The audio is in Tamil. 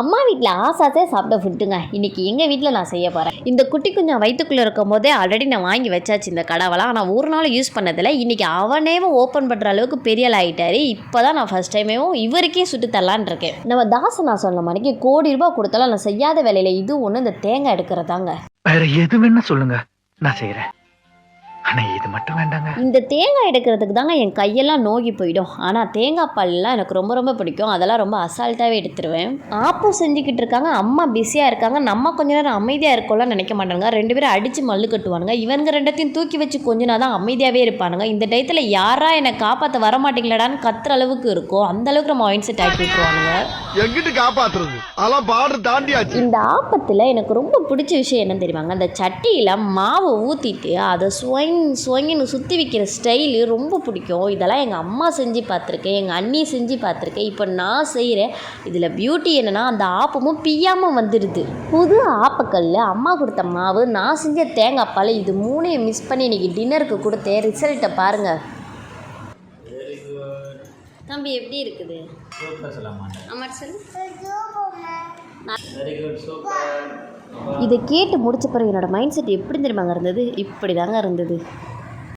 அம்மா வீட்டில் ஆசாசே சாப்பிட்ட ஃபுட்டுங்க இன்றைக்கி எங்கள் வீட்டில் நான் செய்ய போகிறேன். இந்த குட்டி குஞ்சம் வயிற்றுக்குள்ளே இருக்கும் போதே ஆல்ரெடி நான் வாங்கி வச்சாச்சு இந்த கடவுளாம். ஆனால் ஒரு நாள் யூஸ் பண்ணதில்லை. இன்றைக்கி அவனேவும் ஓப்பன் பண்ணுற அளவுக்கு பெரிய ஆள் ஆகிட்டாரு. இப்போ தான் நான் ஃபஸ்ட் டைமேவும் இவருக்கே சுட்டு தரலான் இருக்கேன். நம்ம தாசன் நான் சொன்ன மாதிரிக்கு ₹1,00,00,000 கொடுத்தாலும் நான் செய்யாத வேலையில் இது ஒன்று இந்த தேங்காய் எடுக்கிறதாங்க. வேற எது வேணா சொல்லுங்க, நான் செய்கிறேன். ஆனால் இது மட்டும் வேண்டாங்க. இந்த தேங்காய் எடுக்கிறதுக்கு தாங்க என் கையெல்லாம் நோகி போயிடும். ஆனால் தேங்காய் பால்லாம் எனக்கு ரொம்ப ரொம்ப பிடிக்கும். அதெல்லாம் ரொம்ப அசால்ட்டாகவே எடுத்துருவேன். ஆப்பம் செஞ்சுக்கிட்டு இருக்காங்க, அம்மா பிஸியாக இருக்காங்க. நம்ம கொஞ்ச நேரம் அமைதியாக இருக்கோம்லாம் நினைக்க மாட்டாங்க. 2 பேரும் அடித்து மல்லு கட்டுவானுங்க. இவங்க 2த்தையும் தூக்கி வச்சு கொஞ்ச நேரம் தான் அமைதியாகவே இருப்பானுங்க. இந்த டயத்தில் யாரா என்னை காப்பாற்ற வர மாட்டீங்களாடான்னு கத்துற அளவுக்கு இருக்கும். அந்த அளவுக்கு நம்ம மைண்ட் செட் ஆக்கி விட்டுருவானுங்க. எங்கிட்டு காப்பாற்றுறது அதெல்லாம் பார்டர் தாண்டியாச்சு. இந்த ஆப்பத்தில் எனக்கு ரொம்ப பிடிச்ச விஷயம் என்னன்னு தெரியுமாங்க, அந்த சட்டியில் மாவை ஊற்றிட்டு அதை சுவங்கின்னு சுற்றி வைக்கிற ஸ்டைலு ரொம்ப பிடிக்கும். இதெல்லாம் எங்கள் அம்மா செஞ்சு பார்த்துருக்கேன், எங்கள் அண்ணி செஞ்சு பார்த்துருக்கேன். இப்போ நான் செய்கிறேன். இதில் பியூட்டி என்னென்னா அந்த ஆப்பமும் பிய்யாமல் வந்துடுது. புது ஆப்பக்கல், அம்மா கொடுத்த மாவு, நான் செஞ்ச தேங்காய் பால், இது 3ஐயும் மிஸ் பண்ணி இன்றைக்கி டின்னருக்கு கொடுத்தேன். ரிசல்ட்டை பாருங்கள். தம்பி எப்படி இருக்குது? இதை கேட்டு முடிச்ச பிறகு என்னோடய மைண்ட் செட் எப்படி தெரியுமாங்க இருந்தது? இப்படி தாங்க இருந்தது.